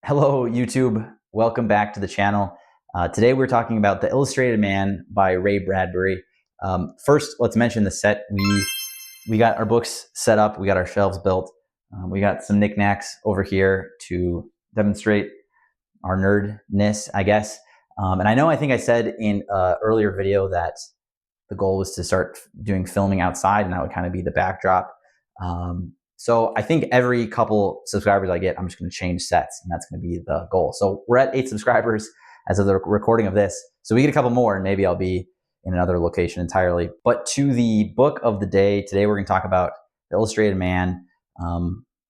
Hello, YouTube. Welcome back to the channel. Today we're talking about The Illustrated Man by Ray Bradbury. First, let's mention the set. We got our books set up. We got our shelves built. We got some knickknacks over here to demonstrate our nerdness, I guess. And I think I said in an earlier video that the goal was to start doing filming outside, and that would kind of be the backdrop. So I think every couple subscribers I get, I'm just going to change sets, and that's going to be the goal. So we're at 8 subscribers as of the recording of this. So we get a couple more, and maybe I'll be in another location entirely. But to the book of the day, today we're going to talk about The Illustrated Man,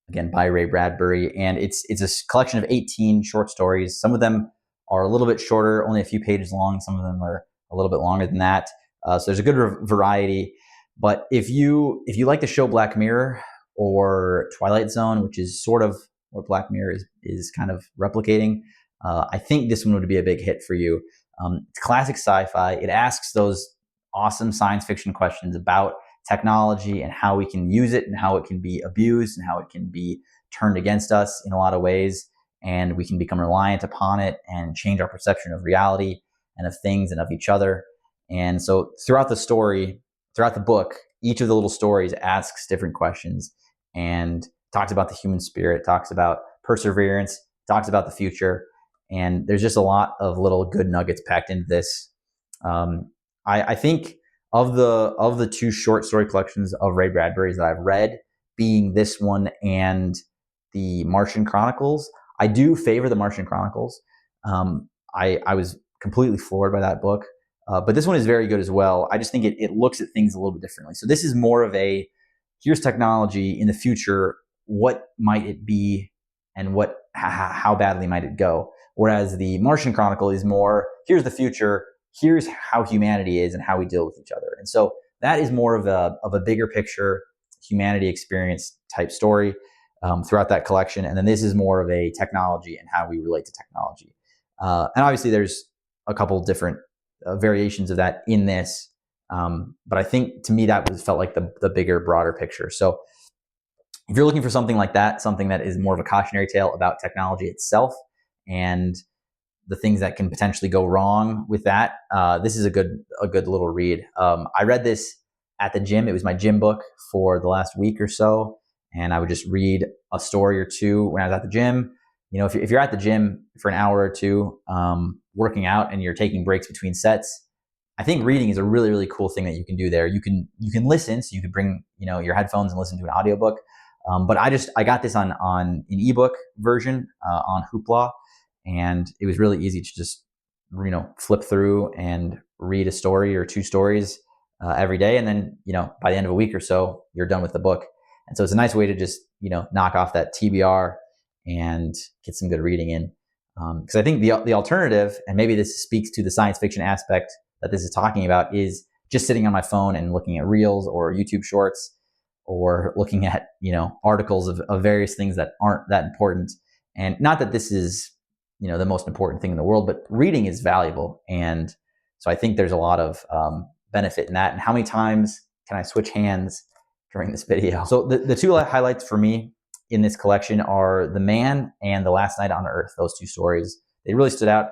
again, by Ray Bradbury. And it's a collection of 18 short stories. Some of them are a little bit shorter, only a few pages long. Some of them are a little bit longer than that. So there's a good variety. But if you like the show Black Mirror or Twilight Zone, which is sort of what Black Mirror is kind of replicating, I think this one would be a big hit for you. It's classic sci-fi. It asks those awesome science fiction questions about technology and how we can use it and how it can be abused and how it can be turned against us in a lot of ways. And we can become reliant upon it and change our perception of reality and of things and of each other. And so throughout the book, each of the little stories asks different questions and talks about the human spirit, talks about perseverance, talks about the future. And there's just a lot of little good nuggets packed into this. I think of the two short story collections of Ray Bradbury's that I've read, being this one and the Martian Chronicles, I do favor the Martian Chronicles. I was completely floored by that book. But this one is very good as well. I just think it looks at things a little bit differently. So this is more of a, here's technology in the future, what might it be and how badly might it go? Whereas the Martian Chronicle is more, here's the future, here's how humanity is and how we deal with each other. And so that is more of a bigger picture, humanity experience type story throughout that collection. And then this is more of a technology and how we relate to technology. And obviously there's a couple different variations of that in this. But I think to me that felt like the bigger, broader picture. So if you're looking for something like that, something that is more of a cautionary tale about technology itself and the things that can potentially go wrong with that, this is a good little read. I read this at the gym. It was my gym book for the last week or so. And I would just read a story or two when I was at the gym. You know, if you're at the gym for an hour or two, working out and you're taking breaks between sets, I think reading is a really, really cool thing that you can do there. You can listen, so you could bring, your headphones and listen to an audiobook. But I got this on an ebook version on Hoopla, and it was really easy to just, flip through and read a story or two stories every day. And then, by the end of a week or so, you're done with the book. And so it's a nice way to just, knock off that TBR and get some good reading in. Because I think the alternative, and maybe this speaks to the science fiction aspect that this is talking about, is just sitting on my phone and looking at reels or YouTube shorts or looking at, articles of various things that aren't that important. And not that this is, the most important thing in the world, but reading is valuable. And so I think there's a lot of benefit in that. And how many times can I switch hands during this video? So the two highlights for me in this collection are The Man and The Last Night on Earth. Those two stories, they really stood out.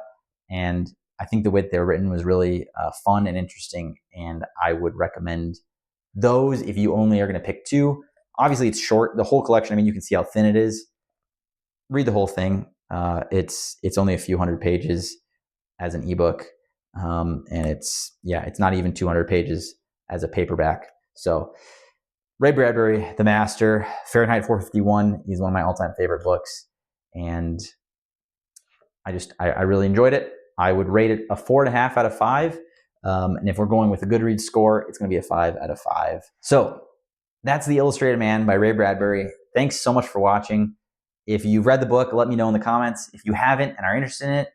And I think the way they were written was really fun and interesting. And I would recommend those if you only are going to pick two. Obviously it's short, the whole collection. I mean, you can see how thin it is. Read the whole thing. It's only a few hundred pages as an ebook. And it's not even 200 pages as a paperback. So Ray Bradbury, the master. Fahrenheit 451 is one of my all-time favorite books. And I really enjoyed it. I would rate it a 4.5 out of 5. And if we're going with a Goodreads score, it's going to be a 5 out of 5. So that's The Illustrated Man by Ray Bradbury. Thanks so much for watching. If you've read the book, let me know in the comments. If you haven't and are interested in it,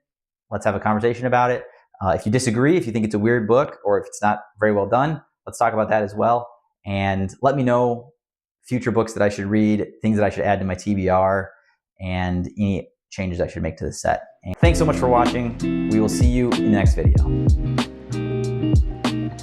let's have a conversation about it. If you disagree, if you think it's a weird book or if it's not very well done, let's talk about that as well. And let me know future books that I should read, things that I should add to my TBR, and any changes I should make to the set. And thanks so much for watching. We will see you in the next video.